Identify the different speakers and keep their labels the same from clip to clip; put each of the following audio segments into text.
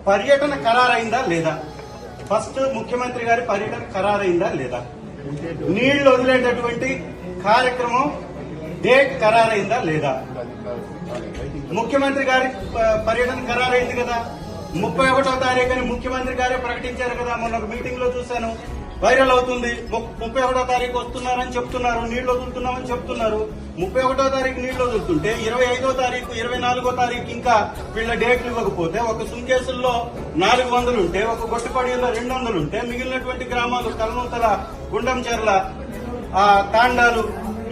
Speaker 1: పర్యటన ఖరారైందా లేదా? ఫస్ట్ ముఖ్యమంత్రి గారి పర్యటన ఖరారైందా లేదా? నీళ్లు వదిలేటటువంటి కార్యక్రమం డేట్ ఖరారైందా లేదా? ముఖ్యమంత్రి గారి పర్యటన ఖరారైంది కదా. 31వ తారీఖుని ముఖ్యమంత్రి గారే ప్రకటించారు కదా. మొన్న ఒక మీటింగ్ లో చూశాను, వైరల్ అవుతుంది. 31వ తారీఖు వస్తున్నారని చెప్తున్నారు, నీళ్లు వదులుతున్నామని చెప్తున్నారు. 31వ తారీఖు నీళ్లు వదులుతుంటే 25వ తారీఖు 24వ తారీఖు ఇంకా వీళ్ళ డేట్లు ఇవ్వకపోతే, ఒక సుంకేసుల్లో 400 ఉంటే, ఒక గొట్టపడిలో 200 ఉంటే, మిగిలినటువంటి గ్రామాలు కల్నూతల, గుండంచెర్ల, తాండాలు,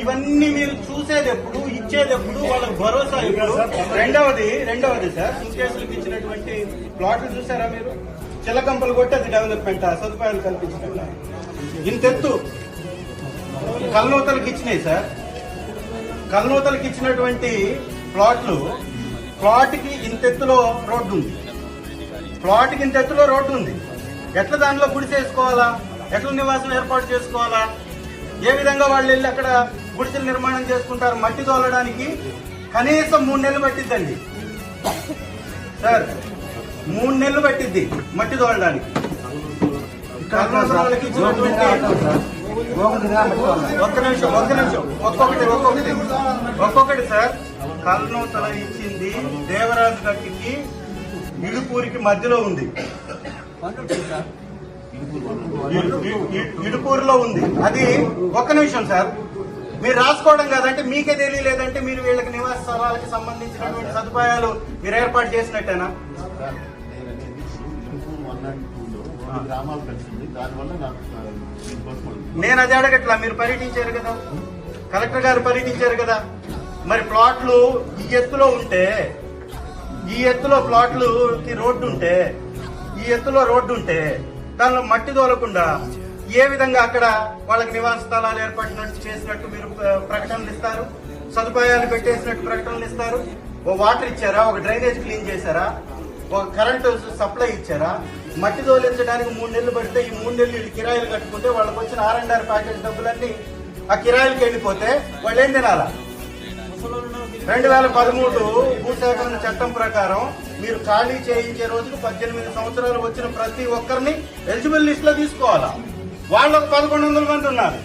Speaker 1: ఇవన్నీ మీరు చూసేదెప్పుడు, ఇచ్చేదెప్పుడు, వాళ్ళకి భరోసా ఎప్పుడు? రెండవది సార్, సుంకేసులకు ఇచ్చినటువంటి ప్లాట్లు చూసారా మీరు? చిలకంపలు కొట్టి అది డెవలప్మెంట్, సదుపాయాలు కల్పించడం. ఇంతెత్తు కల్నూతలకు ఇచ్చినాయి సార్. కల్నూతలకు ఇచ్చినటువంటి ప్లాట్లు, ప్లాట్కి ఇంతెత్తులో రోడ్డు ఉంది. ప్లాట్కి ఇంతెత్తులో రోడ్డు ఉంది. ఎట్లా దానిలో గుడిసేసుకోవాలా? ఎట్లా నివాసం ఏర్పాటు చేసుకోవాలా? ఏ విధంగా వాళ్ళు వెళ్ళి అక్కడ గుడిసెలు నిర్మాణం చేసుకుంటారు? మట్టి తోలడానికి కనీసం 3 నెలలు పట్టిద్దండి సార్. 3 నెలలు పట్టిద్ది మట్టి తోలడానికి. వాళ్ళకి ఇచ్చినటువంటి ఒక్కొక్కటి సార్. కల్నూతల ఇచ్చింది దేవరాజు గట్టికి, ఇడుపూరికి మధ్యలో ఉంది. ఇడుపూరులో ఉంది. అది ఒక్క నిమిషం సార్, మీరు రాసుకోవడం కాదంటే మీకే తెలియలేదంటే మీరు వీళ్ళకి నివాస స్థలాలకు సంబంధించినటువంటి సదుపాయాలు మీరు ఏర్పాటు చేసినట్టేనా? నేను అది అడగట్లా. మీరు పర్యటించారు కదా, కలెక్టర్ గారు పర్యటించారు కదా. మరి ప్లాట్లు ఈ ఎత్తులో ఉంటే, ఈ ఎత్తులో ప్లాట్లుకి రోడ్డు ఉంటే, ఈ ఎత్తులో రోడ్డు ఉంటే దానిలో మట్టి తోలకుండా ఏ విధంగా అక్కడ వాళ్ళకి నివాస స్థలాలు ఏర్పడినట్టు చేసినట్టు మీరు ప్రకటనలు ఇస్తారు? సదుపాయాలు పెట్టేసినట్టు ప్రకటనలు ఇస్తారు? ఓ వాటర్ ఇచ్చారా? ఒక డ్రైనేజ్ క్లీన్ చేశారా? ఒక కరెంటు సప్లై ఇచ్చారా? మట్టి తోలించడానికి 3 నెలలు పడితే ఈ 3 నెలలు వీళ్ళు కిరాయిలు కట్టుకుంటే వాళ్ళకి వచ్చిన R&R ప్యాకేజ్ డబ్బులన్నీ ఆ కిరాయిలకి వెళ్ళిపోతే వాళ్ళు ఏం తినాలా? 2013 భూసేకరణ చట్టం ప్రకారం మీరు ఖాళీ చేయించే రోజుకు 18 సంవత్సరాలు వచ్చిన ప్రతి ఒక్కరిని ఎలిజిబుల్ లిస్ట్ లో తీసుకోవాలా. వాళ్ళకు 1100 మంది ఉన్నారు.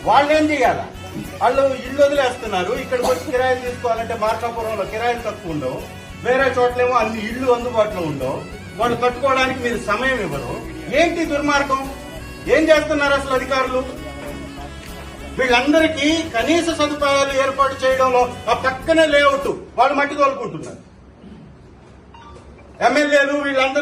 Speaker 1: వాళ్ళు ఏం చేయాలా? వాళ్ళు ఇల్లు వదిలేస్తున్నారు. ఇక్కడికి వచ్చి కిరాయిలు తీసుకోవాలంటే మార్కాపురంలో కిరాయిలు తక్కువ ఉండవు, వేరే చోట్లేమో అన్ని ఇళ్లు అందుబాటులో ఉండవు. వాళ్ళు కట్టుకోవడానికి మీరు సమయం ఇవ్వరు. ఏంటి దుర్మార్గం? ఏం చేస్తున్నారు అసలు అధికారులు? వీళ్ళందరికీ కనీస సదుపాయాలు ఏర్పాటు చేయడంలో ఆ పక్కనే లేఅవుట్ వాళ్ళు మట్టి తోలుకుంటున్నారు. ఎమ్మెల్యేలు వీళ్ళందరూ